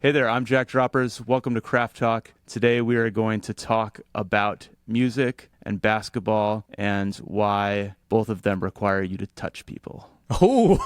Hey there, I'm Jack Droppers. Welcome to Craft Talk. Today we are going to talk about music and basketball and why both of them require you to touch people. Oh,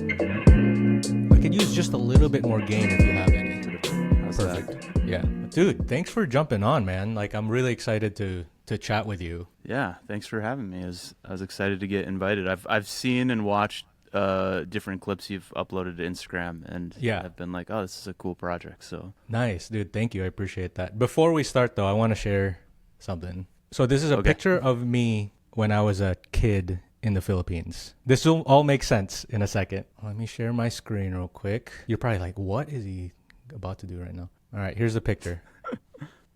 I could use just a little bit more gain if you have any. How's Perfect. Yeah. Dude, thanks for jumping on, man. Like, I'm really excited to chat with you. Yeah, thanks for having me. I was excited to get invited. I've seen and watched different clips you've uploaded to Instagram, and Yeah. I've been like, oh, this is a cool project. So Nice, dude. Thank you. I appreciate that. Before we start, though, I want to share something. So, this is a Okay. picture of me when I was a kid in the Philippines. This will all make sense in a second. Let me share my screen real quick. You're probably like, what is he about to do right now? All right, here's the picture.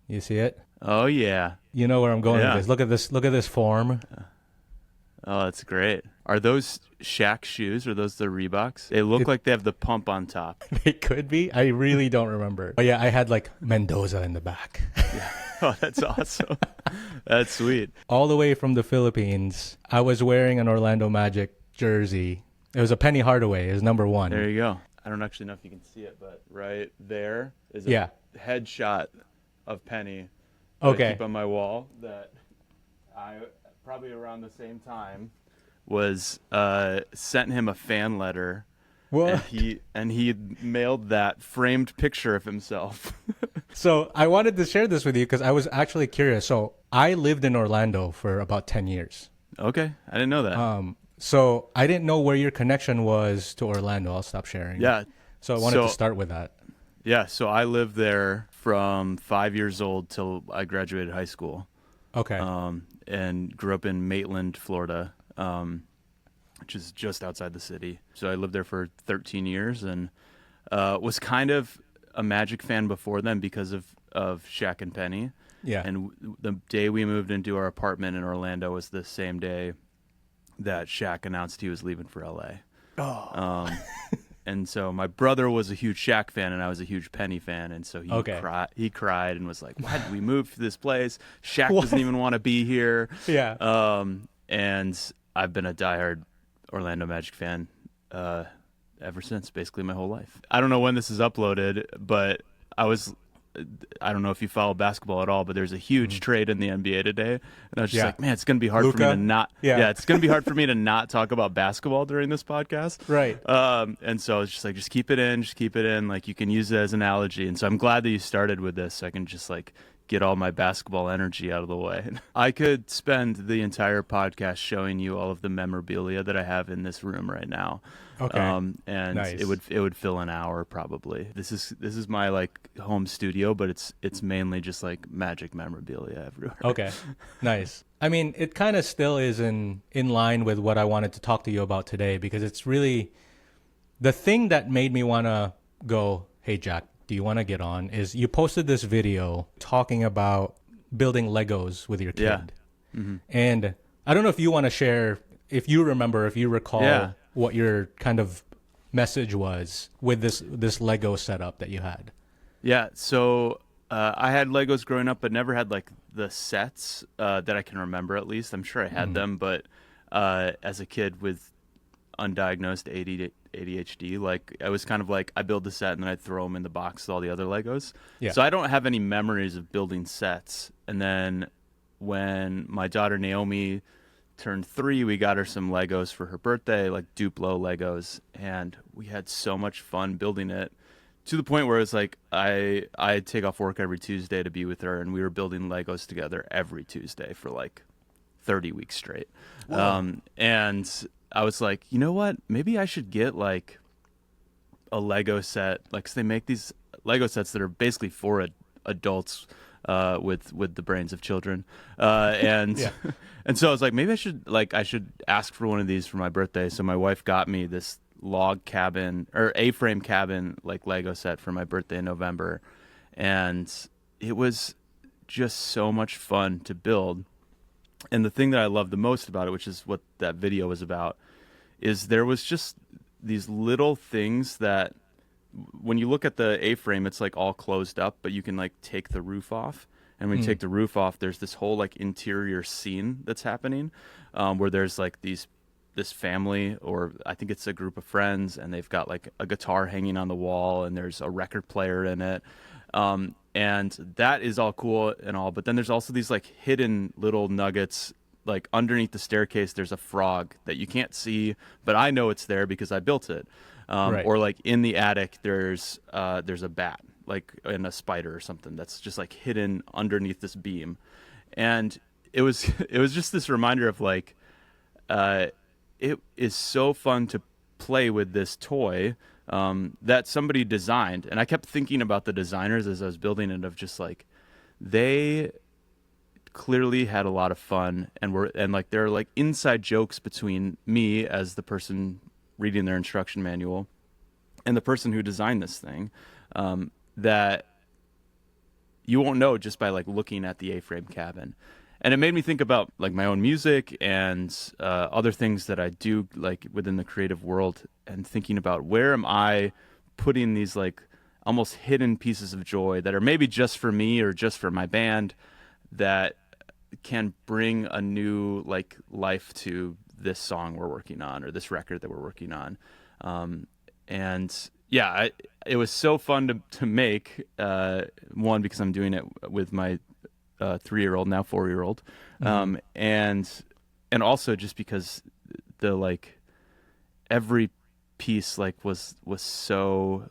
You see it? oh yeah, You know where I'm going Yeah. with this. Look at this. Look at this form. oh that's great. Are those Shaq shoes? Or those the Reeboks? They look like they have the pump on top. They could be. I really don't remember. But yeah, I had like Mendoza in the back. Yeah. Oh, that's awesome. That's sweet. All the way from the Philippines, I was wearing an Orlando Magic jersey. It was a Penny Hardaway, is number one. There you go. I don't actually know if you can see it, but right there is a Yeah. headshot of Penny that I Okay. keep on my wall that I probably around the same time was sent him a fan letter, and What? he mailed that framed picture of himself. So I wanted to share this with you because I was actually curious. So I lived in Orlando for about 10 years. Okay, I didn't know that. So I didn't know where your connection was to Orlando. I'll stop sharing. Yeah, So I wanted to So- start with that. yeah. So I lived there from 5 years old till I graduated high school. Okay. And grew up in Maitland, Florida, which is just outside the city. So I lived there for 13 years and was kind of a Magic fan before then because of Shaq and Penny. Yeah. And the day we moved into our apartment in Orlando was the same day that Shaq announced he was leaving for LA. Oh. And so my brother was a huge Shaq fan, and I was a huge Penny fan, and so Okay. he cried and was like, "Why did we move to this place? Shaq What? doesn't even want to be here." Yeah. And I've been a diehard Orlando Magic fan ever since, basically my whole life. I don't know when this is uploaded, but I don't know if you follow basketball at all, but there's a huge trade in the NBA today. And I was just Yeah. like, man, it's going to be hard for me Luka? to not. Yeah. It's going to be hard for me to not talk about basketball during this podcast. Right. And so it's just like, just keep it in. Like, you can use it as an analogy. And so I'm glad that you started with this, so I can just like get all my basketball energy out of the way. I could spend the entire podcast showing you all of the memorabilia that I have in this room right now. Okay. And Nice. it would fill an hour probably. This is my like home studio, but it's mainly just like Magic memorabilia everywhere. Okay. Nice. I mean, it kind of still is in line with what I wanted to talk to you about today, because it's really the thing that made me want to go, "Hey Jack, do you want to get on?" is you posted this video talking about building Legos with your kid. Yeah. Mm-hmm. And I don't know if you want to share, if you recall Yeah. what your kind of message was with this Lego setup that you had. Yeah, so I had Legos growing up, but never had like the sets that I can remember. At least I'm sure I had them, but as a kid with undiagnosed ADHD, like I was kind of like I build the set and then I'd throw them in the box with all the other Legos. Yeah. So I don't have any memories of building sets. And then when my daughter Naomi turned 3, we got her some Legos for her birthday, like Duplo Legos, and we had so much fun building it, to the point where it's like I'd take off work every Tuesday to be with her, and we were building Legos together every Tuesday for like 30 weeks straight. And I was like, you know what? Maybe I should get like a Lego set, like 'cause they make these Lego sets that are basically for adults with the brains of children, and Yeah. and so I was like, maybe I should ask for one of these for my birthday. So my wife got me this log cabin or A-frame cabin like Lego set for my birthday in November, and it was just so much fun to build. And the thing that I love the most about it, which is what that video was about, is there was just these little things that when you look at the A-frame, it's like all closed up, but you can like take the roof off. And when you take the roof off, there's this whole like interior scene that's happening, where there's like these this family, or I think it's a group of friends, and they've got like a guitar hanging on the wall, and there's a record player in it. And that is all cool and all, but then there's also these like hidden little nuggets. Like underneath the staircase, there's a frog that you can't see, but I know it's there because I built it. Right. Or like in the attic, there's a bat, like and a spider or something that's just like hidden underneath this beam, and it was it was just this reminder of like, it is so fun to play with this toy that somebody designed, and I kept thinking about the designers as I was building it, of just like they clearly had a lot of fun, and like there are like inside jokes between me as the person reading their instruction manual and the person who designed this thing, that you won't know just by like looking at the A-frame cabin. And it made me think about like my own music and other things that I do like within the creative world, and thinking about where am I putting these like almost hidden pieces of joy that are maybe just for me or just for my band, that can bring a new like life to this song we're working on, or this record that we're working on. And yeah, it was so fun to make, one, because I'm doing it with my 3-year-old, now 4-year-old. And also just because the like every piece like was so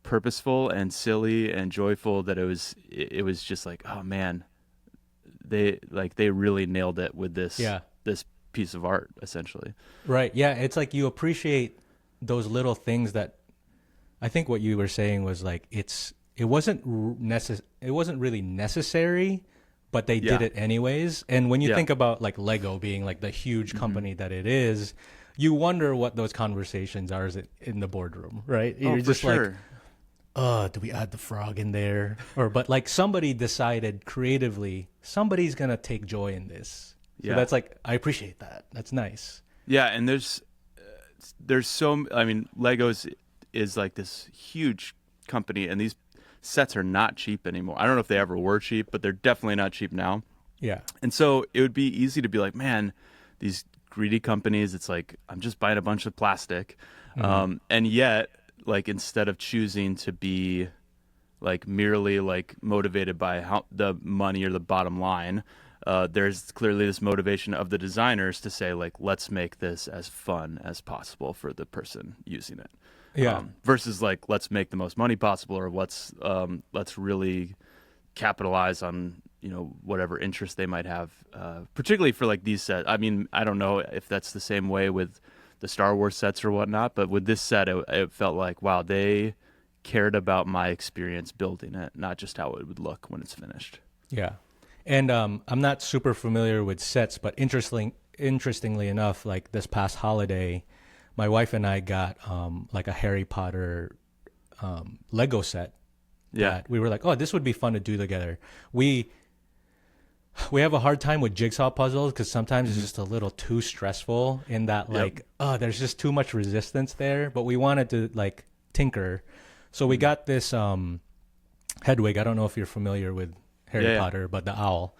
purposeful and silly and joyful that it was just like, oh man, they really nailed it with this this piece of art, essentially. Right. Yeah. It's like you appreciate those little things that, I think what you were saying was like, it wasn't really necessary, but they did it anyways. And when you think about like Lego being like the huge company that it is, you wonder what those conversations are in the boardroom, right? You're just like, do we add the frog in there? But like somebody decided creatively, somebody's going to take joy in this. So that's like, I appreciate that. That's nice. Yeah. And there's so, I mean, Legos is like this huge company, and these sets are not cheap anymore. I don't know if they ever were cheap, but they're definitely not cheap now. Yeah. And so it would be easy to be like, man, these greedy companies, it's like, I'm just buying a bunch of plastic. And yet, like, instead of choosing to be like merely like motivated by how the money or the bottom line, there's clearly this motivation of the designers to say like, let's make this as fun as possible for the person using it. Versus like, let's make the most money possible, or let's really capitalize on, you know, whatever interest they might have, particularly for like these sets. I mean, I don't know if that's the same way with the Star Wars sets or whatnot, but with this set, it felt like, wow, they cared about my experience building it, not just how it would look when it's finished. Yeah. And I'm not super familiar with sets, but interestingly enough, like this past holiday, my wife and I got like a Harry Potter Lego set. That we were like, oh, this would be fun to do together. We have a hard time with jigsaw puzzles because sometimes it's just a little too stressful in that like, oh, there's just too much resistance there. But we wanted to like tinker. So we got this Hedwig. I don't know if you're familiar with Harry Potter, but the owl.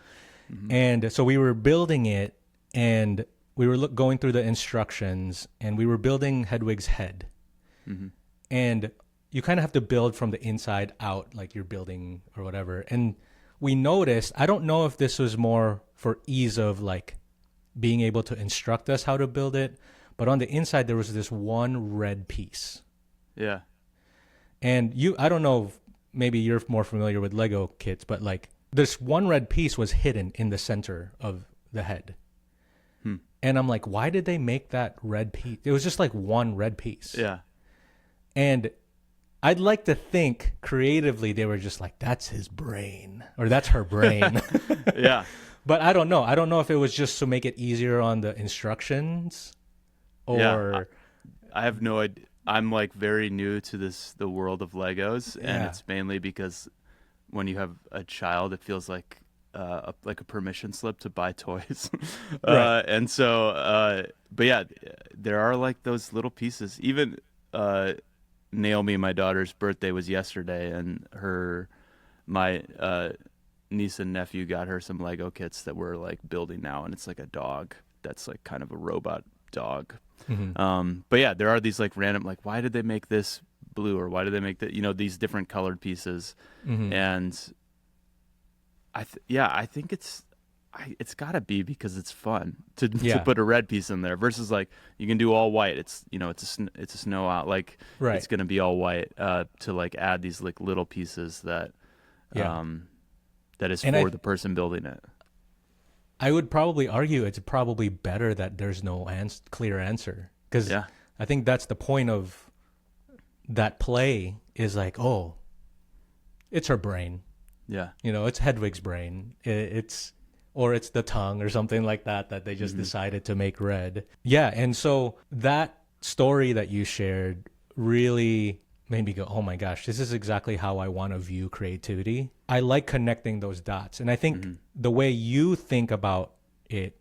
And so we were building it, and we were going through the instructions, and we were building Hedwig's head. And you kind of have to build from the inside out, like you're building or whatever. And we noticed, I don't know if this was more for ease of like being able to instruct us how to build it, but on the inside there was this one red piece. Yeah. And I don't know if maybe you're more familiar with Lego kits, but like this one red piece was hidden in the center of the head. And I'm like, why did they make that red piece? It was just like one red piece. Yeah. And I'd like to think creatively they were just like, that's his brain, or that's her brain. Yeah. But I don't know. I don't know if it was just to make it easier on the instructions, or I have no idea. I'm like very new to the world of Legos, and it's mainly because when you have a child, it feels like a permission slip to buy toys. Right. And so, but yeah, there are like those little pieces. Even Naomi, my daughter's birthday was yesterday, and my niece and nephew got her some Lego kits that we're like building now, and it's like a dog. that's like kind of a robot dog. Mm-hmm. But yeah, there are these like random, like, why did they make this blue, or why did they make that, these different colored pieces? Mm-hmm. And I think it's gotta be because it's fun to Yeah. put a red piece in there versus like you can do all white. It's it's a snow out, like Right. it's gonna be all white, to like add these like little pieces that Yeah. um that is And for the person building it. I would probably argue it's probably better that there's no clear answer, because Yeah, I think that's the point of that play is like, oh, it's her brain. yeah. It's Hedwig's brain. Or it's the tongue or something like that they just decided to make red. Yeah, and so that story that you shared really made me go, oh my gosh, this is exactly how I want to view creativity. I like connecting those dots. And I think the way you think about it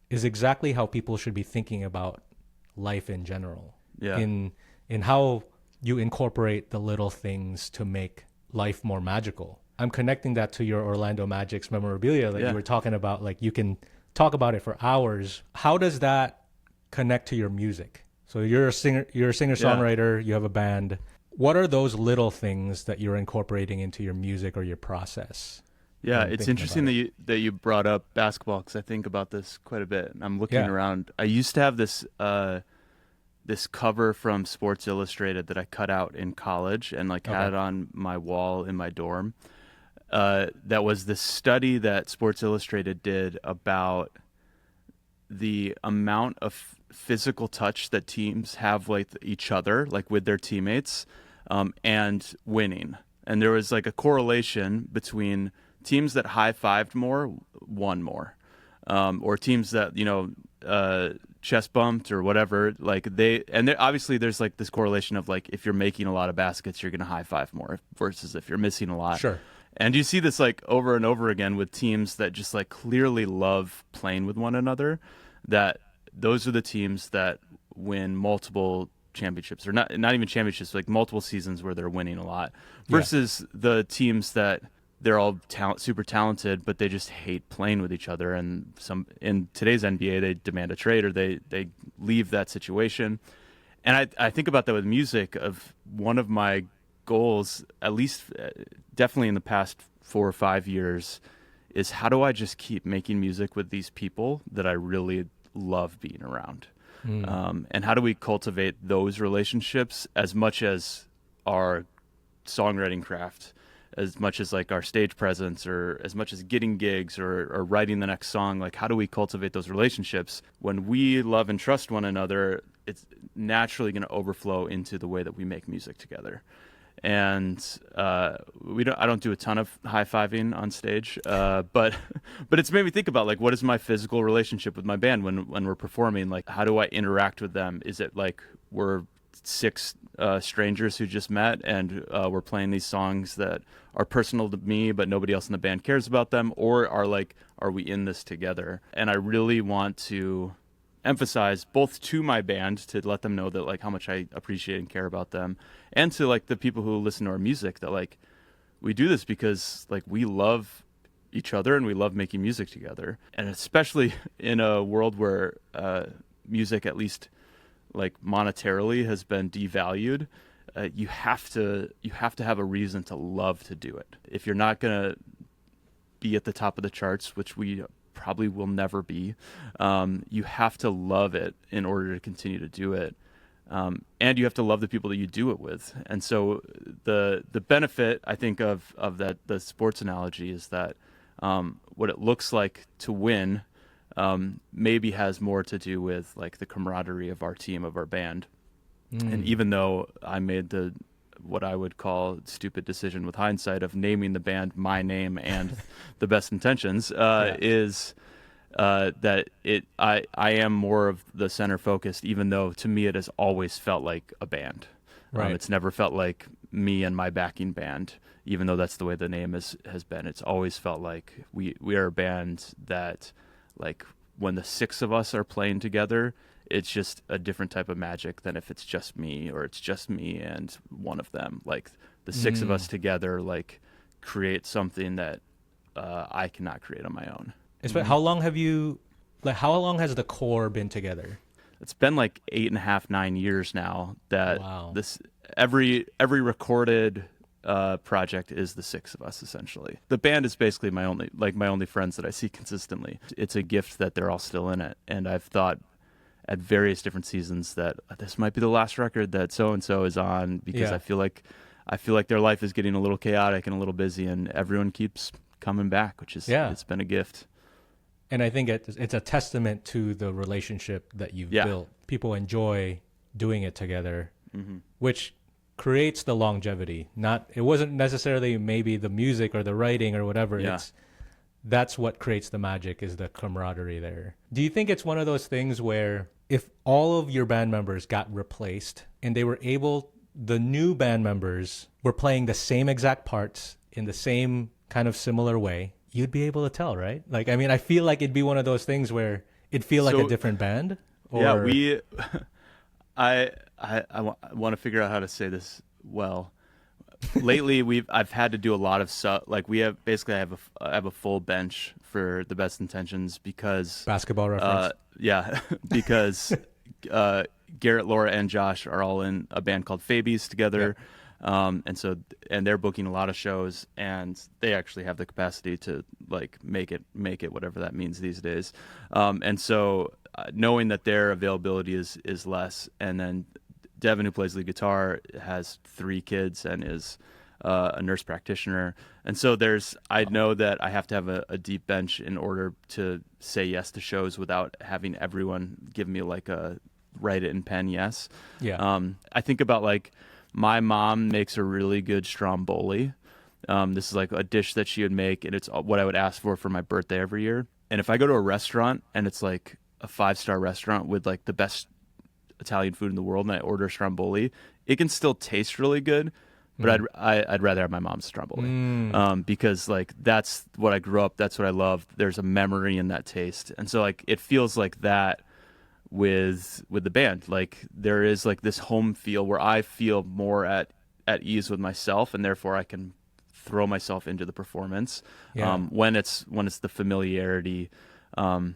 is exactly how people should be thinking about life in general. Yeah. In how you incorporate the little things to make life more magical. I'm connecting that to your Orlando Magic's memorabilia that Yeah. you were talking about. Like, you can talk about it for hours. How does that connect to your music? So you're a singer-songwriter, you have a band. What are those little things that you're incorporating into your music or your process? Yeah, when it's thinking interesting about that you brought up basketball, because I think about this quite a bit. I'm looking Yeah. around. I used to have this cover from Sports Illustrated that I cut out in college and like had it on my wall in my dorm. That was the study that Sports Illustrated did about the amount of physical touch that teams have with each other, like with their teammates, and winning. And there was like a correlation between teams that high-fived more won more, or teams that chest bumped or whatever. Like obviously there's like this correlation of like if you're making a lot of baskets, you're gonna high-five more versus if you're missing a lot. Sure. And you see this like over and over again with teams that just like clearly love playing with one another, that those are the teams that win multiple championships, or not even championships, like multiple seasons where they're winning a lot, versus the teams that they're all super talented, but they just hate playing with each other. And in today's NBA, they demand a trade, or they leave that situation. And I think about that with music. Of one of my goals, at least definitely in the past 4 or 5 years, is how do I just keep making music with these people that I really love being around? And how do we cultivate those relationships as much as our songwriting craft, as much as like our stage presence, or as much as getting gigs or writing the next song? Like, how do we cultivate those relationships? When we love and trust one another, it's naturally going to overflow into the way that we make music together. And I don't do a ton of high-fiving on stage, but it's made me think about like, what is my physical relationship with my band when we're performing? Like, how do I interact with them? Is it like we're 6 strangers who just met and we're playing these songs that are personal to me, but nobody else in the band cares about them? Or are we in this together? And I really want to emphasize both to my band, to let them know that like how much I appreciate and care about them, and to like the people who listen to our music, that like we do this because like we love each other and we love making music together. And especially in a world where music, at least like monetarily, has been devalued, you have to have a reason to love to do it. If you're not gonna be at the top of the charts, which we probably will never be, you have to love it in order to continue to do it. And you have to love the people that you do it with. And so the benefit, I think, of that, the sports analogy, is that what it looks like to win maybe has more to do with like the camaraderie of our team, of our band. And even though I made what I would call stupid decision with hindsight of naming the band my name and the best intentions, is that I am more of the center focused, even though to me it has always felt like a band. Right. It's never felt like me and my backing band, even though that's the way the name has been. It's always felt like we are a band that, like, when the 6 of us are playing together, it's just a different type of magic than if it's just me, or it's just me and one of them. Like, the 6 of us together, like, create something that I cannot create on my own. How long have you Like, how long has the core been together? It's been like 8.5, 9 years now that Wow. this every recorded project is the six of us essentially. The band is basically my only friends that I see consistently. It's a gift that they're all still in it, and I've thought at various different seasons that this might be the last record that so and so is on because Yeah. I feel like their life is getting a little chaotic and a little busy, and everyone keeps coming back, which is Yeah. it's been a gift. And I think it's a testament to the relationship that you've Yeah. built. People enjoy doing it together, Mm-hmm. which creates the longevity. Not it wasn't necessarily maybe the music or the writing or whatever. Yeah. That's what creates the magic is the camaraderie there. Do you think it's one of those things where if all of your band members got replaced and the new band members were playing the same exact parts in the same kind of similar way, you'd be able to tell, right? Like, I mean, I feel like it'd be one of those things where it'd feel like a So, different band. yeah, Or, I want to figure out how to say this well. Lately, I've had to do a lot of like I have a full bench for the best intentions because basketball reference. yeah, because Garrett, Laura, and Josh are all in a band called Fabies together. And they're booking a lot of shows, and they actually have the capacity to like make it whatever that means these days. And so knowing that their availability is less, and then Devin, who plays lead guitar, has 3 kids and is a nurse practitioner, and so I know that I have to have a deep bench in order to say yes to shows without having everyone give me like a write it in pen yes. Yeah. I think about like my mom makes a really good stromboli. This is like a dish that she would make, and it's what I would ask for my birthday every year. And if I go to a restaurant and it's like a 5-star restaurant with like the best Italian food in the world, and I order stromboli, it can still taste really good, but I'd rather have my mom's stromboli because like that's what I grew up. That's what I love. There's a memory in that taste, and so like it feels like that with the band. Like there is like this home feel where I feel more at ease with myself, and therefore I can throw myself into the performance. Yeah. When it's the familiarity, and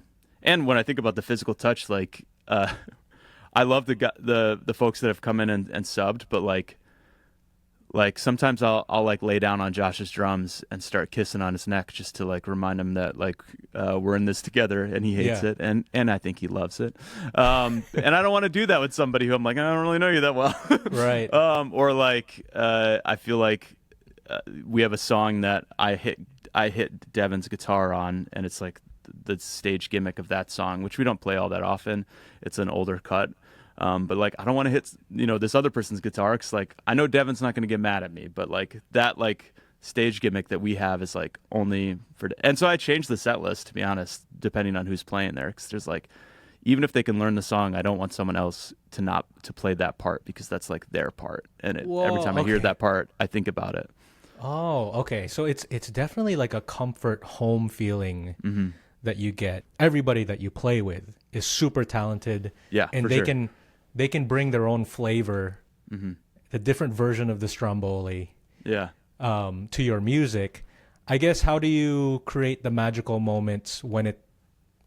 when I think about the physical touch, like I love the folks that have come in and subbed, but like sometimes I'll like lay down on Josh's drums and start kissing on his neck just to like remind him that like we're in this together, and he hates Yeah. it, and I think he loves it. And I don't want to do that with somebody who I'm like, I don't really know you that well. Right. Or like I feel like we have a song that I hit Devin's guitar on, and it's like the stage gimmick of that song, which we don't play all that often. It's an older cut. But like I don't want to hit this other person's guitar, because like I know Devin's not going to get mad at me, but like that like stage gimmick that we have is like only for. And so I changed the set list, to be honest, depending on who's playing there, because there's like, even if they can learn the song, I don't want someone else to play that part, because that's like their part, and every time I hear okay. that part, I think about it. Oh, okay. So it's definitely like a comfort home feeling Mm-hmm. that you get. Everybody that you play with is super talented. Yeah, And for they sure. can bring their own flavor, Mm-hmm. the different version of the stromboli, Yeah. to your music. I guess how do you create the magical moments when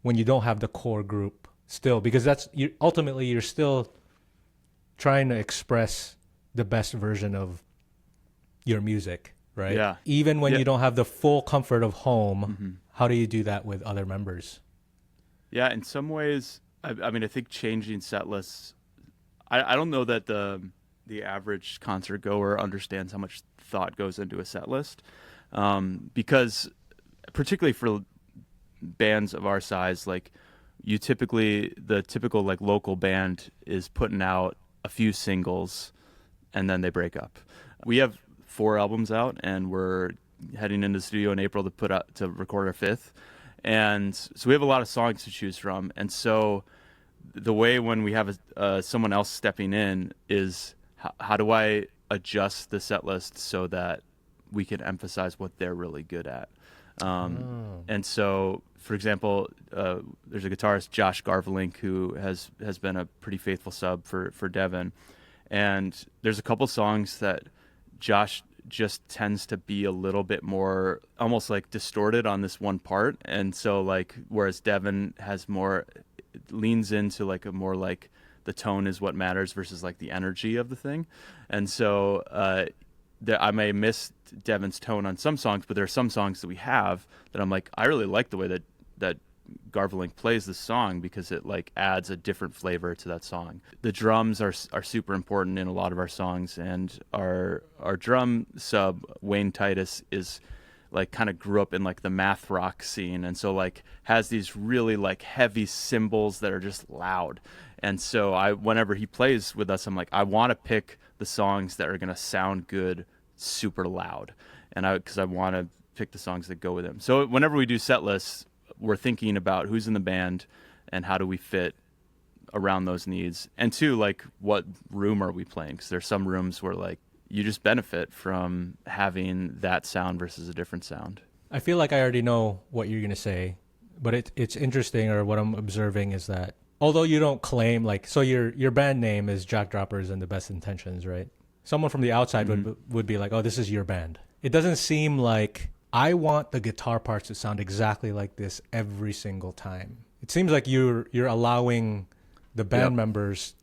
you don't have the core group still? Because ultimately you're still trying to express the best version of your music, right? Yeah. Even when Yeah. you don't have the full comfort of home, Mm-hmm. how do you do that with other members? Yeah, in some ways, I mean, I think changing set lists. I don't know that the average concert goer understands how much thought goes into a set list, because particularly for bands of our size, like the typical like local band is putting out a few singles, and then they break up. We have 4 albums out, and we're heading into the studio in April to record our 5th. And so we have a lot of songs to choose from. And so the way when we have someone else stepping in is how do I adjust the set list so that we can emphasize what they're really good at. And so, for example, there's a guitarist, Josh Garvelink, who has been a pretty faithful sub for Devin. And there's a couple songs that Josh just tends to be a little bit more almost like distorted on this one part. And so like, whereas Devin has more, leans into like a more like the tone is what matters versus like the energy of the thing. And so I may miss Devin's tone on some songs, but there are some songs that we have that I'm like, I really like the way that Garvelink plays this song because it like adds a different flavor to that song. The drums are super important in a lot of our songs, and our drum sub Wayne Titus is like kind of grew up in like the math rock scene, and so like has these really like heavy cymbals that are just loud. And so whenever he plays with us, I'm like, I want to pick the songs that are going to sound good super loud, and because I want to pick the songs that go with him. So whenever we do set lists, we're thinking about who's in the band and how do we fit around those needs. And two, like what room are we playing? Because there's some rooms where like you just benefit from having that sound versus a different sound. I feel like I already know what you're going to say, but it's interesting, or what I'm observing is that although you don't claim like, so your band name is Jackdroppers and the Best Intentions, right? Someone from the outside would be like, oh, this is your band. It doesn't seem like I want the guitar parts to sound exactly like this every single time. It seems like you're allowing the band members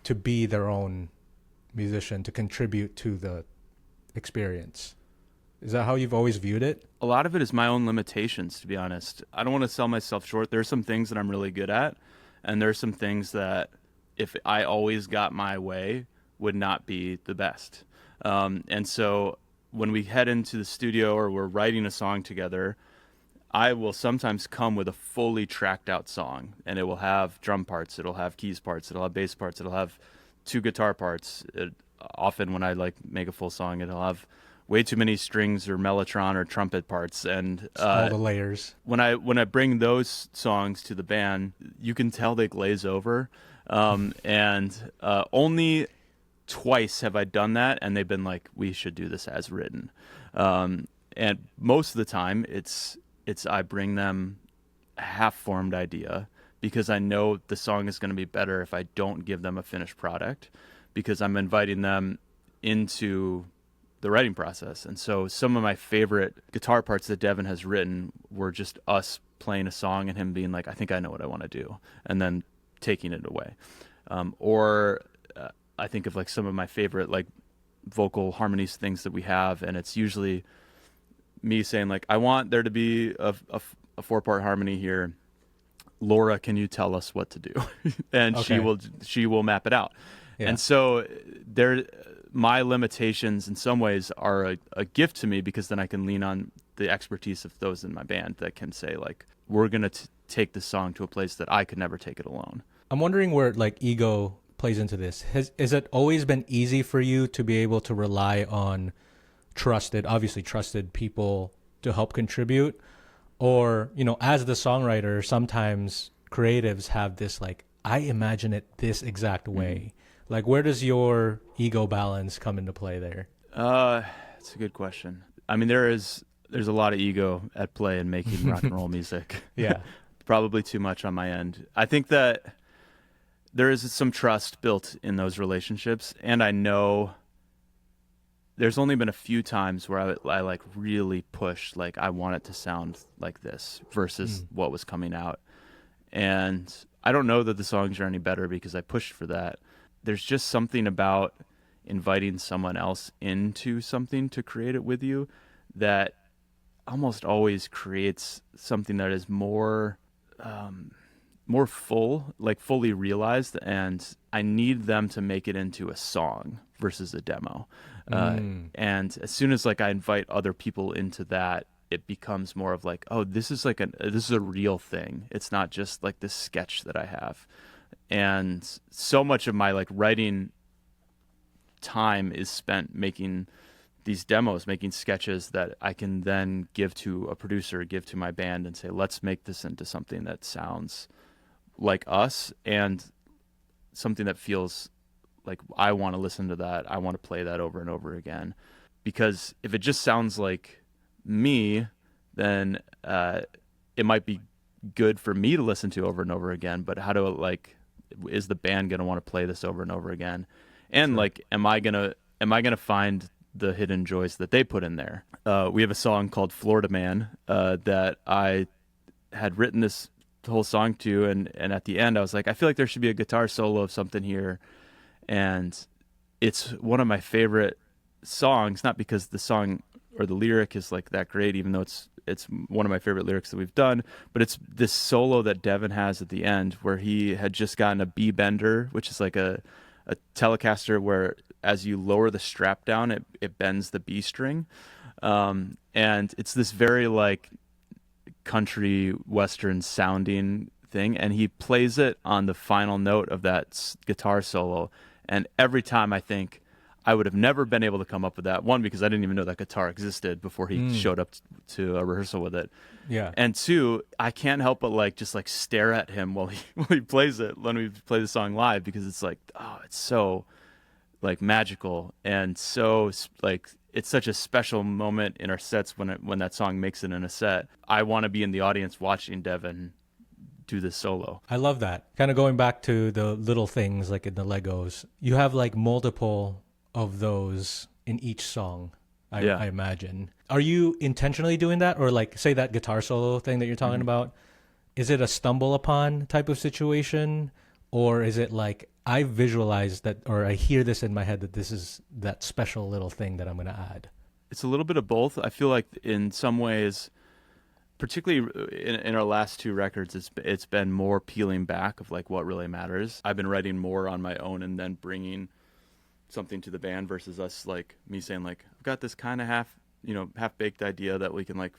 to be their own musician, to contribute to the experience. Is that how you've always viewed it? A lot of it is my own limitations, to be honest. I don't want to sell myself short. There are some things that I'm really good at, and there are some things that if I always got my way would not be the best. And so when we head into the studio or we're writing a song together, I will sometimes come with a fully tracked out song, and it will have drum parts, it'll have keys parts, it'll have bass parts, it'll have 2 guitar parts. Often when I like make a full song, it'll have way too many strings or mellotron or trumpet parts, and all the layers. When I bring those songs to the band, you can tell they glaze over, and only twice have I done that, and they've been like, we should do this as written. And most of the time it's I bring them a half-formed idea because I know the song is going to be better if I don't give them a finished product, because I'm inviting them into the writing process. And so some of my favorite guitar parts that Devin has written were just us playing a song and him being like, I think I know what I want to do, and then taking it away. I think of like some of my favorite like vocal harmonies things that we have, and it's usually me saying like, I want there to be a 4-part harmony here. Laura, can you tell us what to do? And Okay. she will map it out. Yeah. And so my limitations in some ways are a gift to me, because then I can lean on the expertise of those in my band that can say like, we're going to take this song to a place that I could never take it alone. I'm wondering where like ego plays into this. Has it always been easy for you to be able to rely on obviously trusted people to help contribute? Or, as the songwriter, sometimes creatives have this like, I imagine it this exact way. Like, where does your ego balance come into play there? That's a good question. I mean, there's a lot of ego at play in making rock and roll music. Yeah. Probably too much on my end. I think that there is some trust built in those relationships, and I know there's only been a few times where I like really pushed, like I want it to sound like this versus what was coming out. And I don't know that the songs are any better because I pushed for that. There's just something about inviting someone else into something to create it with you that almost always creates something that is more full, like fully realized, and I need them to make it into a song versus a demo. And as soon as like I invite other people into that, it becomes more of like, oh, this is a real thing. It's not just like this sketch that I have. And so much of my like writing time is spent making these demos, making sketches that I can then give to a producer, give to my band, and say, let's make this into something that sounds like us and something that feels like I want to listen to that. I want to play that over and over again. Because if it just sounds like me, then it might be good for me to listen to over and over again. But is the band going to want to play this over and over again? And like, am I gonna find the hidden joys that they put in there. We have a song called Florida Man that I had written this whole song to, and at the end I was like, I feel like there should be a guitar solo of something here. And it's one of my favorite songs, not because the song or the lyric is like that great, even though it's one of my favorite lyrics that we've done, but it's this solo that Devin has at the end where he had just gotten a B bender, which is like a Telecaster where as you lower the strap down, it bends the B string. And it's this very like country western sounding thing, and he plays it on the final note of that guitar solo. And every time I think I would have never been able to come up with that, one, because I didn't even know that guitar existed before he showed up to a rehearsal with it. Yeah. And two, I can't help but like just like stare at him while he plays it when we play the song live, because it's like, oh, it's so like magical, and so like it's such a special moment in our sets when that song makes it in a set. I want to be in the audience watching Devin do this solo. I love that. Kind of going back to the little things like in the Legos, you have like multiple of those in each song. I imagine. Are you intentionally doing that, or like say that guitar solo thing that you're talking about? Is it a stumble upon type of situation, or is it like I visualize that, or I hear this in my head that this is that special little thing that I'm going to add? It's a little bit of both. I feel like in some ways, particularly in our last two records, it's been more peeling back of like what really matters. I've been writing more on my own and then bringing something to the band versus us, like me saying like, I've got this kind of half baked idea that we can like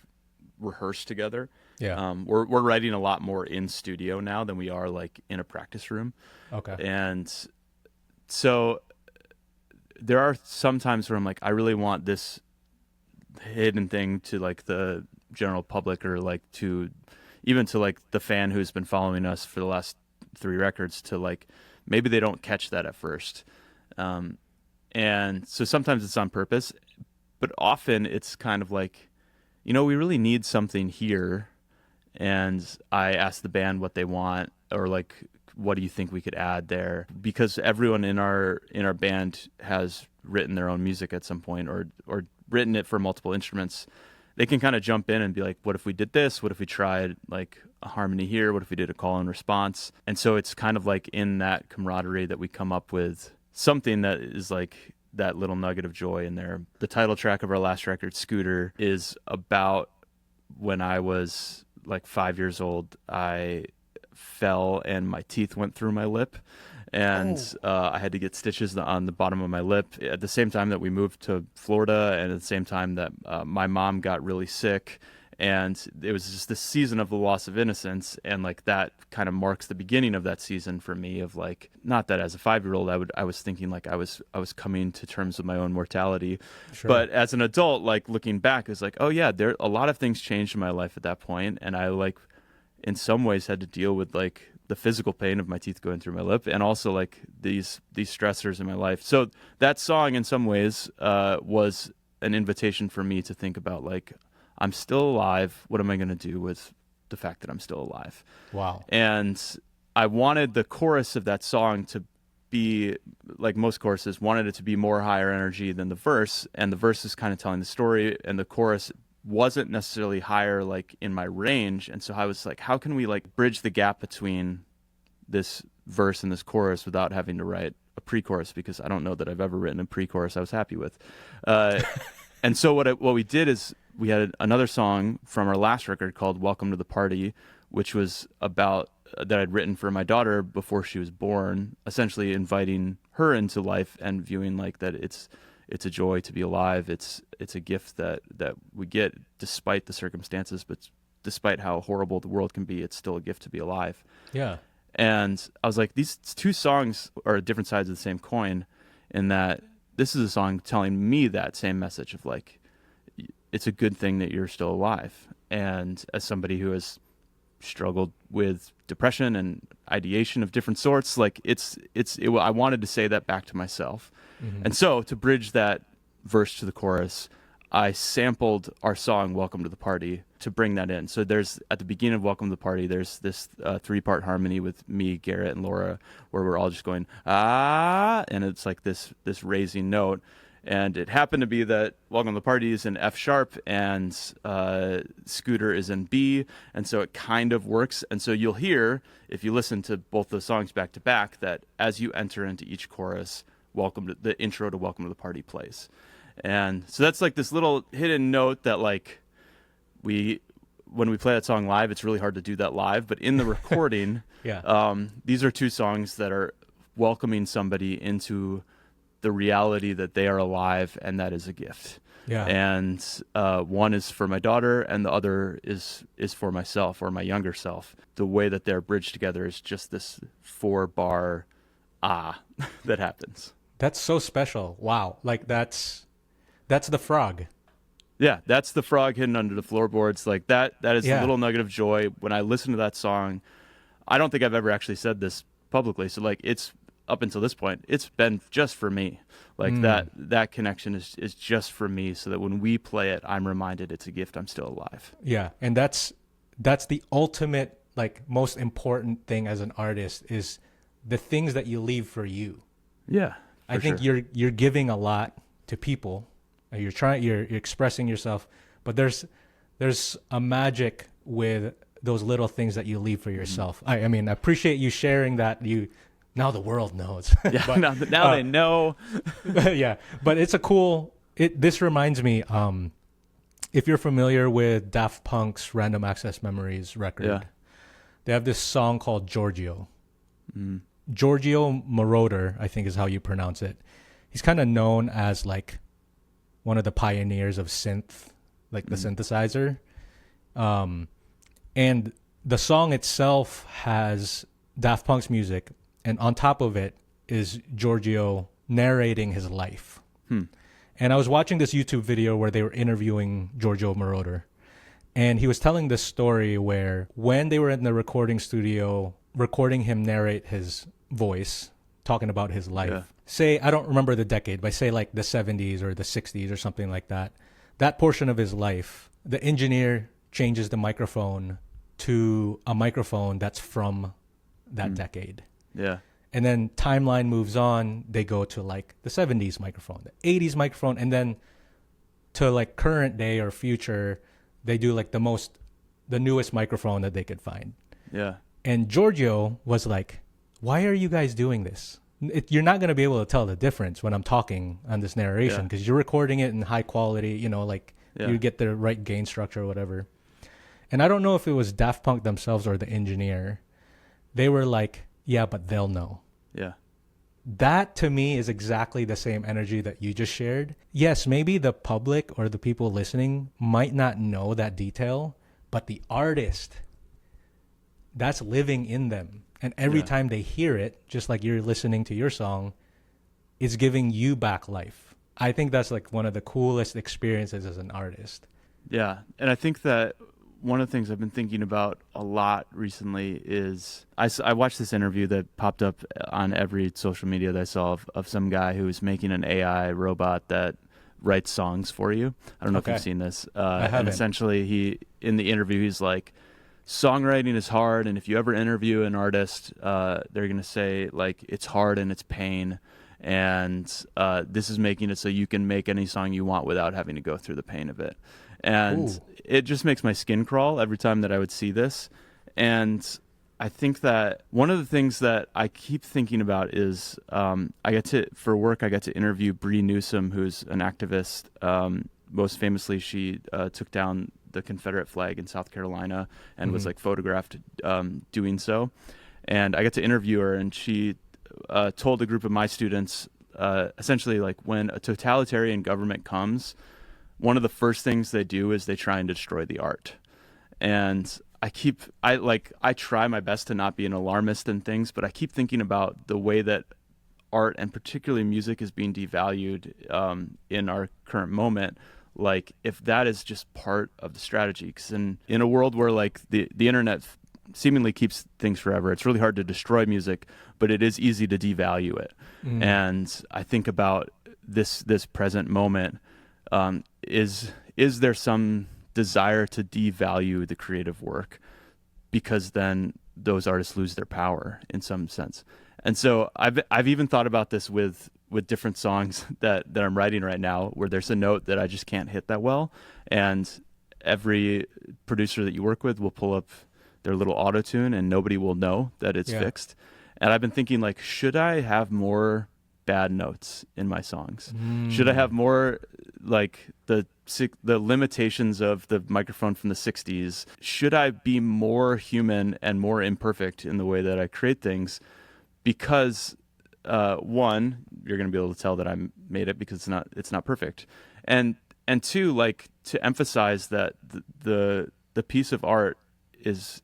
rehearse together. Yeah. We're writing a lot more in studio now than we are like in a practice room. Okay. And so there are some times where I'm like, I really want this hidden thing to like the general public, or like to even to like the fan who's been following us for the last three records, to like maybe they don't catch that at first. And so sometimes it's on purpose, but often it's kind of like, we really need something here. And I ask the band what they want, or like, what do you think we could add there? Because everyone in our band has written their own music at some point, or written it for multiple instruments. They can kind of jump in and be like, what if we did this? What if we tried like a harmony here? What if we did a call and response? And so it's kind of like in that camaraderie that we come up with something that is like that little nugget of joy in there. The title track of our last record, Scooter, is about when I was like 5 years old. I fell and my teeth went through my lip, and I had to get stitches on the bottom of my lip at the same time that we moved to Florida, and at the same time that my mom got really sick. And it was just this season of the loss of innocence, and like that kind of marks the beginning of that season for me, of like, not that as a 5-year-old I was thinking like I was coming to terms with my own mortality. Sure. But as an adult, like looking back, it's like, oh yeah, there a lot of things changed in my life at that point, and I like in some ways had to deal with like the physical pain of my teeth going through my lip, and also like these stressors in my life. So that song in some ways was an invitation for me to think about like, I'm still alive. What am I going to do with the fact that I'm still alive? Wow. And I wanted the chorus of that song to be, like most choruses, wanted it to be more higher energy than the verse. And the verse is kind of telling the story, and the chorus wasn't necessarily higher like in my range. And so I was like, how can we like bridge the gap between this verse and this chorus without having to write a pre-chorus? Because I don't know that I've ever written a pre-chorus I was happy with. And so what we did is we had another song from our last record called Welcome to the Party, which was about that I'd written for my daughter before she was born, essentially inviting her into life and viewing like that it's a joy to be alive. It's a gift that we get despite the circumstances, but despite how horrible the world can be, it's still a gift to be alive. Yeah. And I was like, these two songs are different sides of the same coin, in that this is a song telling me that same message of like, it's a good thing that you're still alive. And as somebody who has struggled with depression and ideation of different sorts, like I wanted to say that back to myself. Mm-hmm. And so to bridge that verse to the chorus, I sampled our song Welcome to the Party to bring that in. So there's, at the beginning of Welcome to the Party, there's this 3-part harmony with me, Garrett, and Laura, where we're all just going, ah, and it's like this raising note. And it happened to be that Welcome to the Party is in F sharp and Scooter is in B. And so it kind of works. And so you'll hear, if you listen to both the songs back to back, that as you enter into each chorus, the intro to Welcome to the Party plays. And so that's like this little hidden note that like when we play that song live, it's really hard to do that live. But in the recording, these are two songs that are welcoming somebody into the reality that they are alive, and that is a gift. Yeah. And one is for my daughter, and the other is for myself or my younger self. The way that they're bridged together is just this 4-bar that happens. That's so special. Wow. Like that's the frog. Yeah, that's the frog hidden under the floorboards. Like that is Yeah. the little nugget of joy. When I listen to that song, I don't think I've ever actually said this publicly. So like it's up until this point, it's been just for me. Like that connection is just for me, so that when we play it, I'm reminded it's a gift. I'm still alive. Yeah. And that's the ultimate, like, most important thing as an artist is the things that you leave for you. Yeah. I think sure. you're giving a lot to people. You're expressing yourself, but there's a magic with those little things that you leave for yourself. I mean, I appreciate you sharing that. Now the world knows. Yeah, but, now they know. Yeah, but it's a cool. This reminds me. If you're familiar with Daft Punk's Random Access Memories record, they have this song called Giorgio. Giorgio Moroder, I think is how you pronounce it. He's kind of known as like one of the pioneers of synth, like the synthesizer. And the song itself has Daft Punk's music, and on top of it is Giorgio narrating his life. And I was watching this YouTube video where they were interviewing Giorgio Moroder, and he was telling this story where when they were in the recording studio recording him narrate his voice, talking about his life, say, I don't remember the decade, but say like the 70s or the 60s or something like that, that portion of his life, the engineer changes the microphone to a microphone that's from that decade. Yeah. And then timeline moves on, they go to like the 70s microphone, the 80s microphone, and then to like current day or future, they do like the newest microphone that they could find. Yeah. And Giorgio was like, why are you guys doing this? You're not going to be able to tell the difference when I'm talking on this narration because you're recording it in high quality, you get the right gain structure or whatever. And I don't know if it was Daft Punk themselves or the engineer. They were like, yeah, but they'll know. Yeah. That to me is exactly the same energy that you just shared. Yes, maybe the public or the people listening might not know that detail, but the artist, that's living in them. And every time they hear it, just like you're listening to your song, it's giving you back life. I think that's like one of the coolest experiences as an artist. Yeah. And I think that one of the things I've been thinking about a lot recently is I watched this interview that popped up on every social media that I saw of some guy who was making an AI robot that writes songs for you. I don't know if you've seen this. I haven't. And essentially in the interview, he's like, songwriting is hard, and if you ever interview an artist, they're going to say like it's hard and it's pain, and this is making it so you can make any song you want without having to go through the pain of it. And it just makes my skin crawl every time that I would see this. And I think that one of the things that I keep thinking about is for work, I got to interview Bree Newsom, who's an activist. Most famously, she took down the Confederate flag in South Carolina and was like photographed doing so. And I got to interview her, and she told a group of my students essentially like when a totalitarian government comes, one of the first things they do is they try and destroy the art. And I try my best to not be an alarmist in things, but I keep thinking about the way that art and particularly music is being devalued in our current moment. Like if that is just part of the strategy, because in a world where like the internet seemingly keeps things forever, it's really hard to destroy music, but it is easy to devalue it. And I think about this present moment. Is there some desire to devalue the creative work because then those artists lose their power in some sense? And so I've even thought about this with with different songs that I'm writing right now, where there's a note that I just can't hit that well, and every producer that you work with will pull up their little auto tune, and nobody will know that it's Yeah. fixed. And I've been thinking, like, should I have more bad notes in my songs? Should I have more, like, the limitations of the microphone from the 60s? Should I be more human and more imperfect in the way that I create things? Because one, you're going to be able to tell that I made it because it's not perfect, and two, like, to emphasize that the piece of art is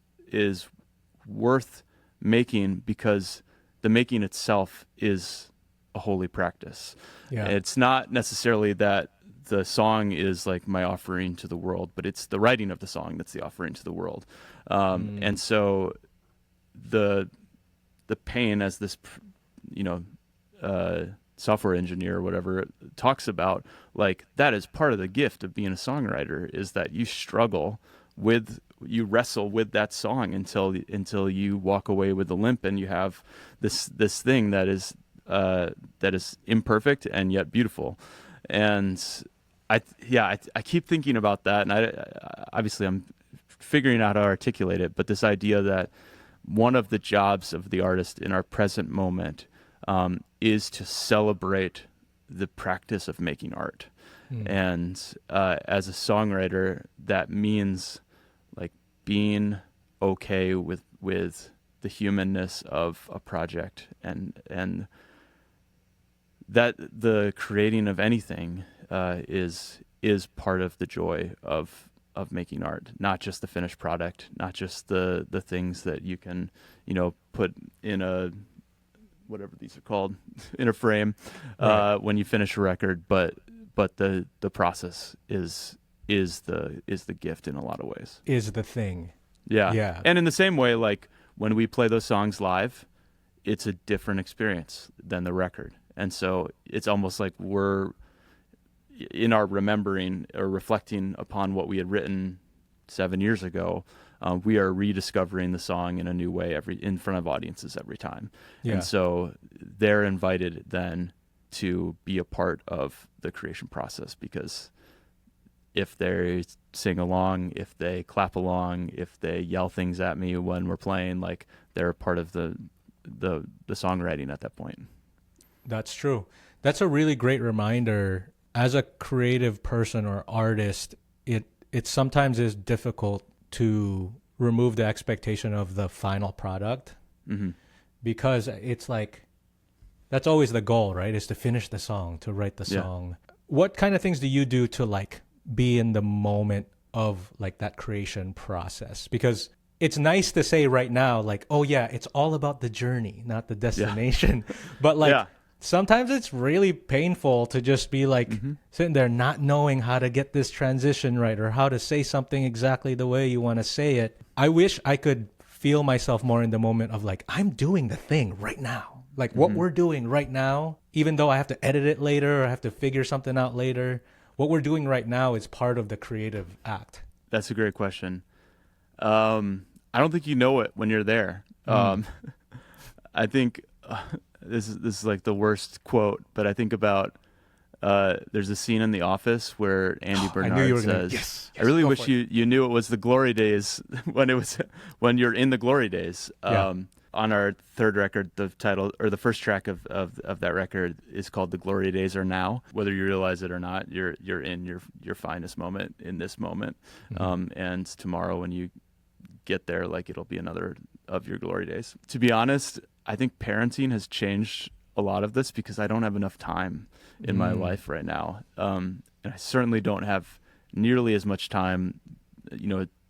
worth making because the making itself is a holy practice. Yeah. It's not necessarily that the song is like my offering to the world, but it's the writing of the song that's the offering to the world. And so the pain, as this, software engineer or whatever talks about, like, that is part of the gift of being a songwriter, is that you wrestle with that song until you walk away with the limp, and you have this thing that is imperfect and yet beautiful. And I keep thinking about that, and obviously I'm figuring out how to articulate it, but this idea that one of the jobs of the artist in our present moment is to celebrate the practice of making art. And as a songwriter, that means, like, being okay with the humanness of a project, and that the creating of anything is part of the joy of making art, not just the finished product, not just the things that you can, put in a, whatever these are called, in a frame, Right. when you finish a record, but the process is the gift in a lot of ways. Is the thing. Yeah. Yeah. And in the same way, like, when we play those songs live, it's a different experience than the record. And so it's almost like we're, in our remembering or reflecting upon what we had written 7 years ago, we are rediscovering the song in a new way in front of audiences every time. Yeah. And so they're invited then to be a part of the creation process, because if they sing along, if they clap along, if they yell things at me when we're playing, like, they're a part of the songwriting at that point. That's true. That's a really great reminder. As a creative person or artist, it sometimes is difficult to remove the expectation of the final product, because it's like, that's always the goal, right? Is to finish the song, to write the song. What kind of things do you do to, like, be in the moment of, like, that creation process? Because it's nice to say right now, like, oh yeah, it's all about the journey, not the destination. But, like, sometimes it's really painful to just be, like, sitting there not knowing how to get this transition right, or how to say something exactly the way you want to say it. I wish I could feel myself more in the moment of, like, I'm doing the thing right now. Like, what we're doing right now, even though I have to edit it later or I have to figure something out later, what we're doing right now is part of the creative act. That's a great question. I don't think you know it when you're there. I think this is like the worst quote, but I think about there's a scene in The Office where Andy Bernard says, yes, "I really go wish for it." you knew it was the glory days when you're in the glory days." On our third record, the title, or the first track of that record, is called "The Glory Days Are Now." Whether you realize it or not, you're in your finest moment in this moment, and tomorrow when you get there, like, it'll be another of your glory days. To be honest, I think parenting has changed a lot of this, because I don't have enough time in my life right now, and I certainly don't have nearly as much time,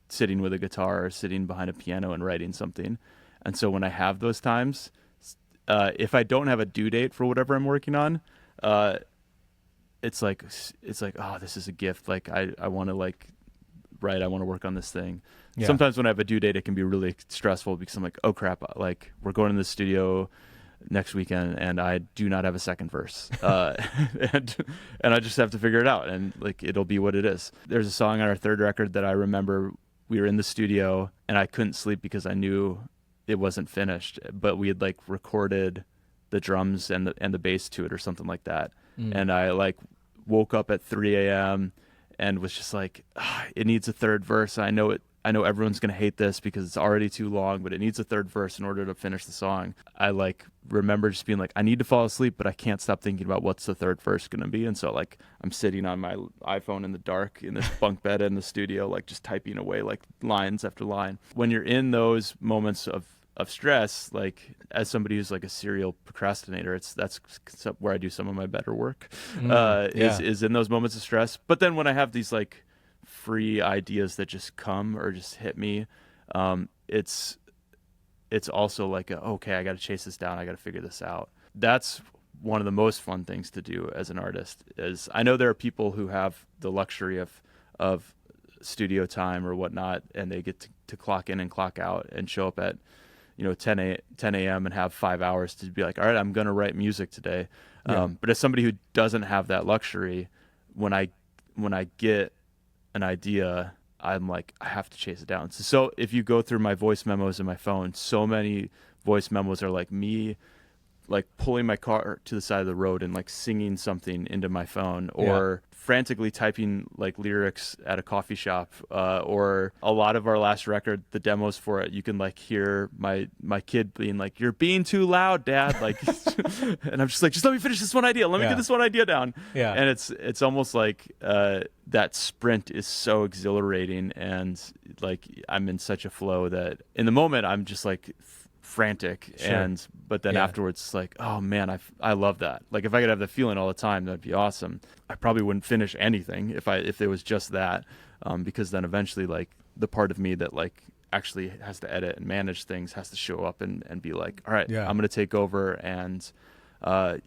sitting with a guitar or sitting behind a piano and writing something. And so when I have those times, if I don't have a due date for whatever I'm working on, it's like, oh, this is a gift. Like, I want to, like, write. I want to work on this thing. Yeah. Sometimes when I have a due date, it can be really stressful, because I'm like, oh crap, like, we're going to the studio next weekend and I do not have a second verse, and I just have to figure it out, and, like, it'll be what it is. There's a song on our third record that I remember we were in the studio and I couldn't sleep because I knew it wasn't finished, but we had, like, recorded the drums and the bass to it or something like that. Mm. And I like woke up at 3 a.m. and was just like, it needs a third verse. I know everyone's going to hate this because it's already too long, but it needs a third verse in order to finish the song. I like remember just being like, I need to fall asleep, but I can't stop thinking about what's the third verse going to be. And so like I'm sitting on my iPhone in the dark in this bunk bed in the studio, like just typing away like lines after line. When you're in those moments of stress, like as somebody who's like a serial procrastinator, that's where I do some of my better work, is in those moments of stress. But then when I have these like free ideas that just come or just hit me, it's also like okay, I got to chase this down, I got to figure this out. That's one of the most fun things to do as an artist. Is I know there are people who have the luxury of studio time or whatnot, and they get to clock in and clock out and show up at 10 a.m. and have 5 hours to be like, all right, I'm going to write music today. But as somebody who doesn't have that luxury, when I get an idea, I'm like, I have to chase it down. So if you go through my voice memos in my phone, so many voice memos are like me like pulling my car to the side of the road and like singing something into my phone, or frantically typing like lyrics at a coffee shop, or a lot of our last record, the demos for it, you can like hear my kid being like, "You're being too loud, Dad." Like, and I'm just like, just let me finish this one idea. Let me get this one idea down. Yeah. And it's almost like that sprint is so exhilarating, and like I'm in such a flow that in the moment I'm just like frantic. Sure. But then afterwards it's like, oh man, I love that. Like if I could have the feeling all the time, that'd be awesome. I probably wouldn't finish anything if it was just that, because then eventually like the part of me that like actually has to edit and manage things has to show up and be like, all right, I'm gonna take over, and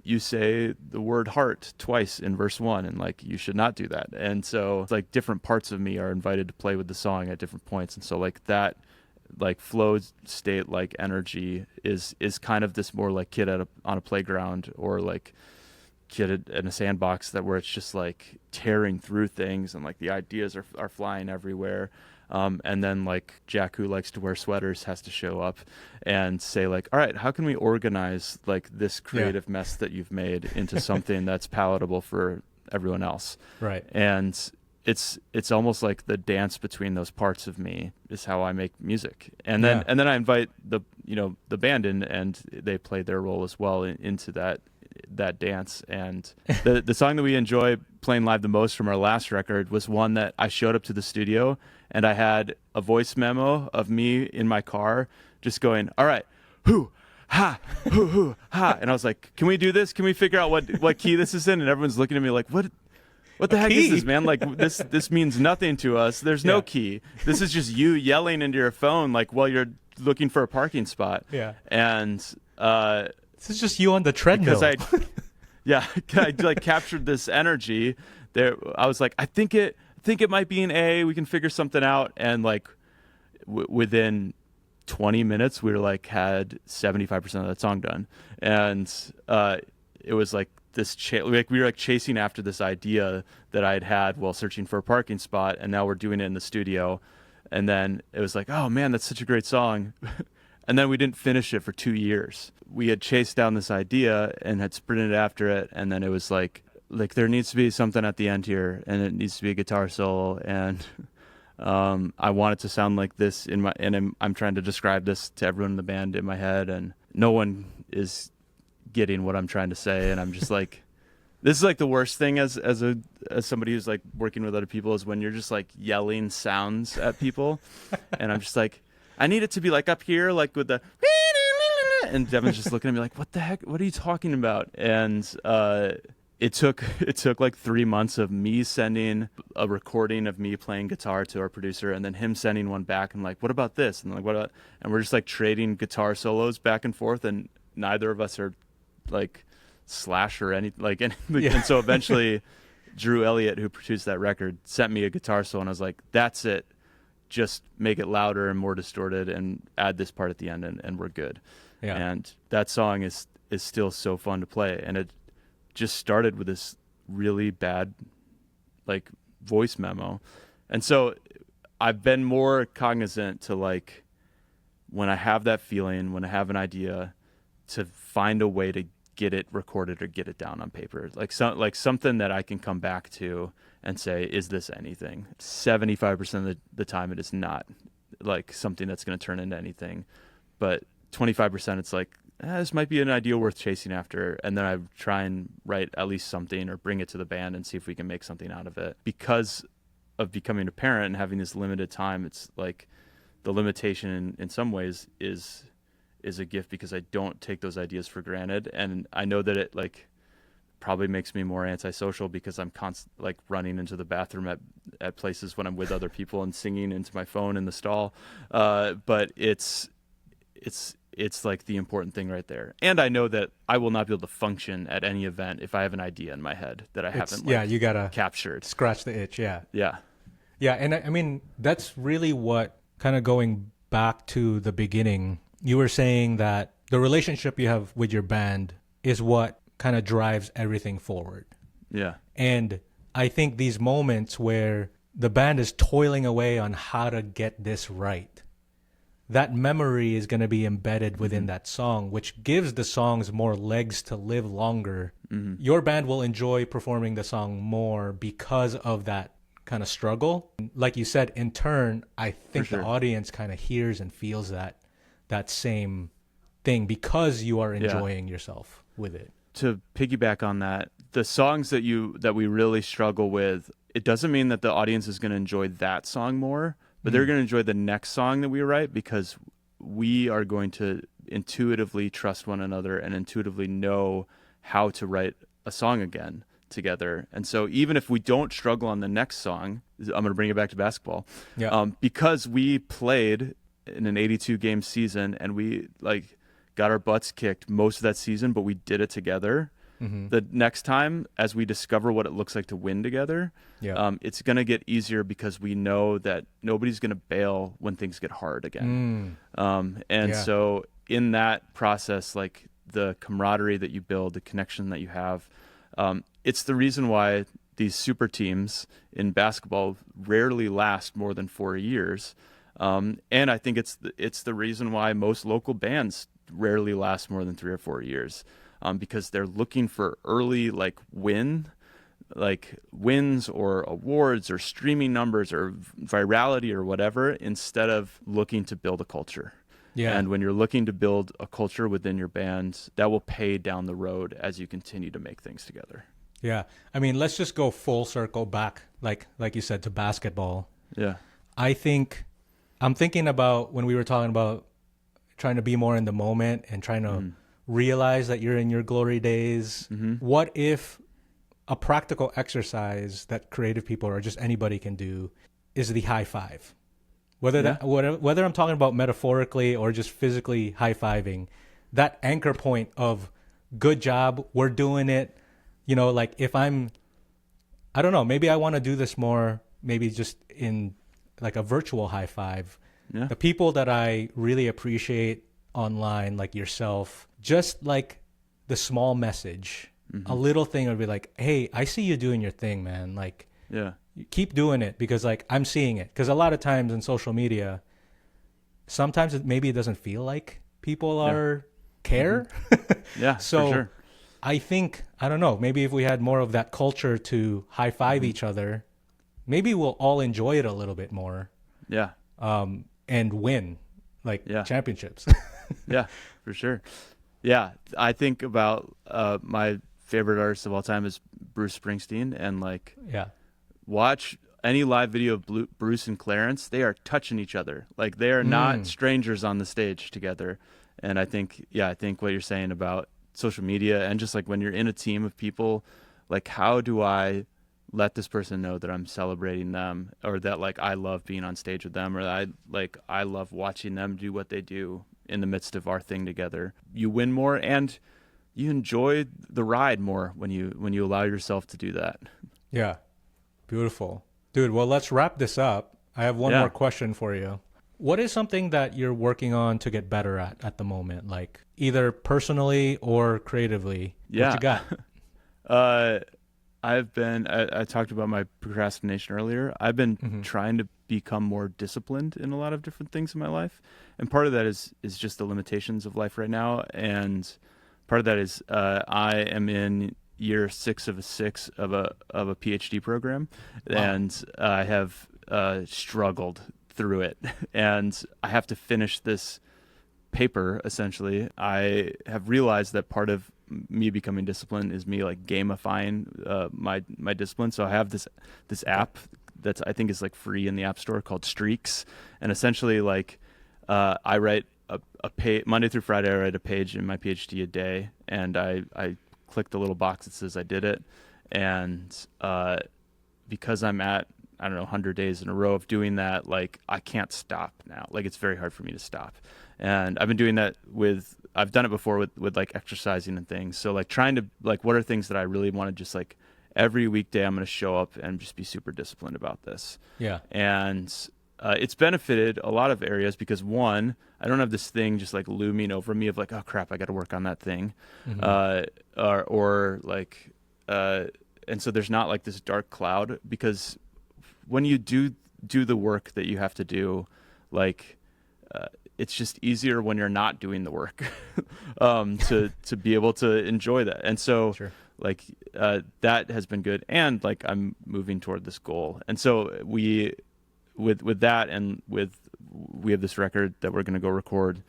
you say the word heart twice in verse 1, and like you should not do that. And so it's like different parts of me are invited to play with the song at different points, and so like that like flow state like energy is kind of this more like kid on a playground, or like kid in a sandbox, that where it's just like tearing through things and like the ideas are flying everywhere. And then like Jack, who likes to wear sweaters, has to show up and say like, all right, how can we organize like this creative mess that you've made into something that's palatable for everyone else? Right. And it's almost like the dance between those parts of me is how I make music. And then I invite the band in, and they play their role as well into that dance. And the song that we enjoy playing live the most from our last record was one that I showed up to the studio and I had a voice memo of me in my car just going, all right, hoo, ha, hoo, hoo, ha. And I was like, can we do this? Can we figure out what key this is in? And everyone's looking at me like, what the heck is this, man? Like this means nothing to us. There's no key. This is just you yelling into your phone like while you're looking for a parking spot. Yeah. And this is just you on the treadmill. Because I like captured this energy there. I was like, I think it might be an A. We can figure something out. And like within 20 minutes, we were like had 75% of that song done. And it was like this we were like chasing after this idea that I had while searching for a parking spot, and now we're doing it in the studio. And then it was like, oh man, that's such a great song. And then we didn't finish it for 2 years. We had chased down this idea and had sprinted after it, and then it was like there needs to be something at the end here, and it needs to be a guitar solo, and I want it to sound like this I'm trying to describe this to everyone in the band in my head, and no one is getting what I'm trying to say. And I'm just like, this is like the worst thing as somebody who's like working with other people, is when you're just like yelling sounds at people. And I'm just like, I need it to be like up here, like with the, and Devin's just looking at me like, what the heck, what are you talking about? And it took like 3 months of me sending a recording of me playing guitar to our producer, and then him sending one back and like, what about this? And like, what about, and we're just like trading guitar solos back and forth, and neither of us are like Slash or any like anything. And so eventually Drew Elliott, who produced that record, sent me a guitar solo, and I was like, that's it, just make it louder and more distorted and add this part at the end, and we're good. And that song is still so fun to play, and it just started with this really bad like voice memo. And so I've been more cognizant to like, when I have that feeling, when I have an idea, to find a way to get it recorded or get it down on paper. Like something that I can come back to and say, is this anything? 75% of the time it is not like something that's going to turn into anything. But 25% it's like, this might be an idea worth chasing after. And then I try and write at least something or bring it to the band and see if we can make something out of it. Because of becoming a parent and having this limited time, it's like the limitation in some ways is a gift, because I don't take those ideas for granted. And I know that it like probably makes me more antisocial because I'm like running into the bathroom at places when I'm with other people and singing into my phone in the stall. But it's like the important thing right there. And I know that I will not be able to function at any event if I have an idea in my head that I haven't you gotta captured. Scratch the itch. Yeah. Yeah. Yeah. And I mean, that's really what, kind of going back to the beginning, you were saying that the relationship you have with your band is what kind of drives everything forward. Yeah. And I think these moments where the band is toiling away on how to get this right, that memory is going to be embedded within that song, which gives the songs more legs to live longer. Your band will enjoy performing the song more because of that kind of struggle. Like you said, in turn, I think the audience kind of hears and feels that same thing because you are enjoying yourself with it. To piggyback on that, the songs that we really struggle with, it doesn't mean that the audience is going to enjoy that song more, but they're going to enjoy the next song that we write, because we are going to intuitively trust one another and intuitively know how to write a song again together. And so even if we don't struggle on the next song, I'm going to bring it back to basketball. Yeah. Because we played in an 82 game season and we like got our butts kicked most of that season, but we did it together. The next time, as we discover what it looks like to win together, it's going to get easier because we know that nobody's going to bail when things get hard again. So in that process, like the camaraderie that you build, the connection that you have, it's the reason why these super teams in basketball rarely last more than 4 years. And I think it's the reason why most local bands rarely last more than 3 or 4 years, because they're looking for early wins or awards or streaming numbers or virality or whatever, instead of looking to build a culture. Yeah. And when you're looking to build a culture within your band, that will pay down the road as you continue to make things together. Yeah. I mean, let's just go full circle back, like you said, to basketball. Yeah. I'm thinking about when we were talking about trying to be more in the moment and trying to realize that you're in your glory days. What if a practical exercise that creative people or just anybody can do is the high five? Whether I'm talking about metaphorically or just physically high-fiving, that anchor point of good job, we're doing it. You know, like if I don't know, maybe I want to do this more, maybe just in like a virtual high five. Yeah. The people that I really appreciate online, like yourself, just like the small message, a little thing would be like, hey, I see you doing your thing, man. Like, keep doing it, because like I'm seeing it. Because a lot of times in social media, sometimes maybe it doesn't feel like people are care. Yeah, so for sure. I think, I don't know, maybe if we had more of that culture to high five each other, maybe we'll all enjoy it a little bit more. Yeah. And win championships. Yeah, for sure. Yeah, I think about my favorite artist of all time is Bruce Springsteen, and watch any live video of Bruce and Clarence. They are touching each other. Like they are not strangers on the stage together. And I think what you're saying about social media and just like when you're in a team of people, like how do I let this person know that I'm celebrating them, or that like I love being on stage with them, or I love watching them do what they do in the midst of our thing together. You win more and you enjoy the ride more when you allow yourself to do that. Yeah. Beautiful. Dude, well, let's wrap this up. I have one more question for you. What is something that you're working on to get better at the moment? Like either personally or creatively? Yeah. What you got? I talked about my procrastination earlier. I've been trying to become more disciplined in a lot of different things in my life. And part of that is just the limitations of life right now. And part of that is I am in year 6 of a PhD program, and I have struggled through it, and I have to finish this paper. Essentially, I have realized that part of me becoming disciplined is me like gamifying my discipline. So I have this app that's, I think, is like free in the App Store, called Streaks, and essentially like I write a page Monday through Friday. I write a page in my PhD a day, and I click the little box that says I did it, and because I'm at, I don't know, 100 days in a row of doing that, like I can't stop now. Like it's very hard for me to stop. And I've been doing that I've done it before with like exercising and things. So like trying to, like, what are things that I really want to just like every weekday I'm going to show up and just be super disciplined about this. Yeah. And it's benefited a lot of areas because, one, I don't have this thing just like looming over me of like, oh crap, I got to work on that thing. Or like, and so there's not like this dark cloud, because when you do the work that you have to do, like, it's just easier when you're not doing the work to be able to enjoy that. And so like that has been good. And like I'm moving toward this goal. And so with that, and we have this record that we're going to go record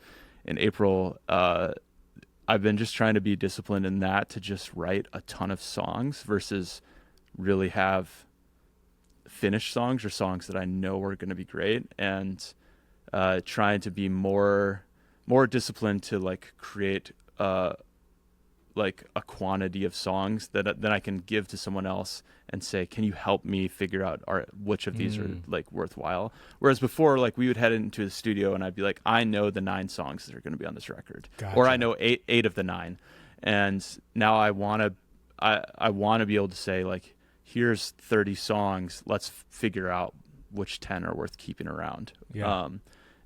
in April. I've been just trying to be disciplined in that, to just write a ton of songs versus really have finished songs or songs that I know are going to be great, and trying to be more disciplined to like create like a quantity of songs that then I can give to someone else and say, can you help me figure out which of these are like worthwhile? Whereas before, like we would head into the studio and I'd be like, I know the 9 songs that are going to be on this record, or I know eight of the 9. And now I want to be able to say, like, here's 30 songs. Let's figure out which 10 are worth keeping around. Yeah.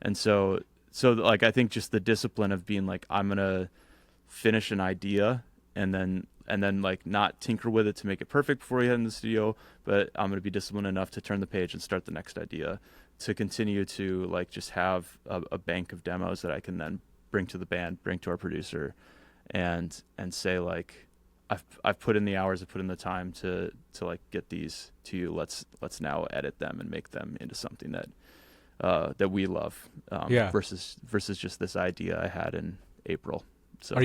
And so like, I think just the discipline of being like, I'm going to finish an idea and then like not tinker with it to make it perfect before we head in the studio, but I'm going to be disciplined enough to turn the page and start the next idea, to continue to like just have a bank of demos that I can then bring to the band, bring to our producer, and say like, I've put in the hours, I've put in the time to like get these to you. Let's now edit them and make them into something that we love, versus just this idea I had in April. So are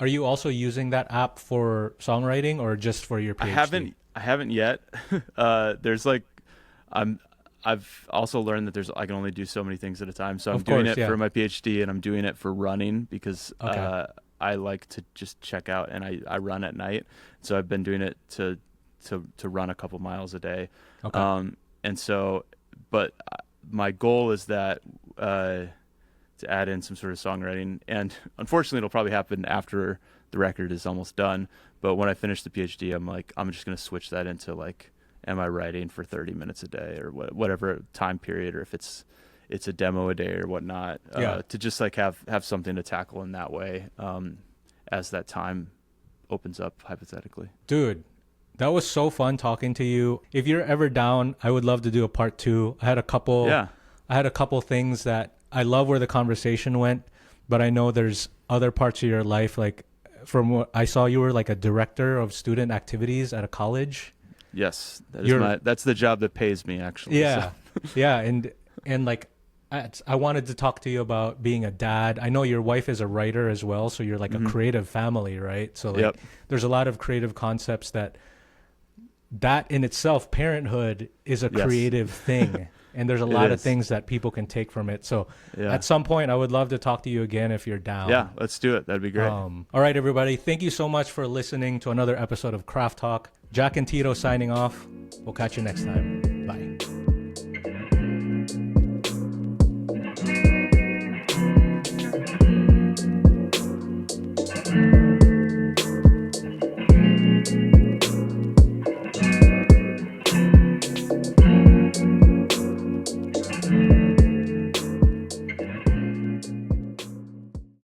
you also using that app for songwriting or just for your PhD? I haven't yet. There's like, I've also learned that I can only do so many things at a time. So I'm doing it for my PhD, and I'm doing it for running because I like to just check out, and I run at night. So I've been doing it to run a couple miles a day. And so, but my goal is that to add in some sort of songwriting, and unfortunately it'll probably happen after the record is almost done. But when I finish the PhD, I'm like, I'm just going to switch that into like, am I writing for 30 minutes a day or whatever time period, or if it's a demo a day or whatnot, to just like have something to tackle in that way, as that time opens up, hypothetically. Dude, that was so fun talking to you. If you're ever down, I would love to do a part 2. I had a couple things that I love where the conversation went, but I know there's other parts of your life, like from what I saw, you were like a director of student activities at a college. Yes, that's the job that pays me, actually. Yeah. So. Yeah. And like, I wanted to talk to you about being a dad. I know your wife is a writer as well, so you're like a creative family, right? So like, there's a lot of creative concepts that in itself, parenthood is a creative thing. And there's a lot of things that people can take from it. So at some point, I would love to talk to you again if you're down. Yeah, let's do it. That'd be great. All right, everybody. Thank you so much for listening to another episode of Craft Talk. Jack and Tito signing off. We'll catch you next time. Bye.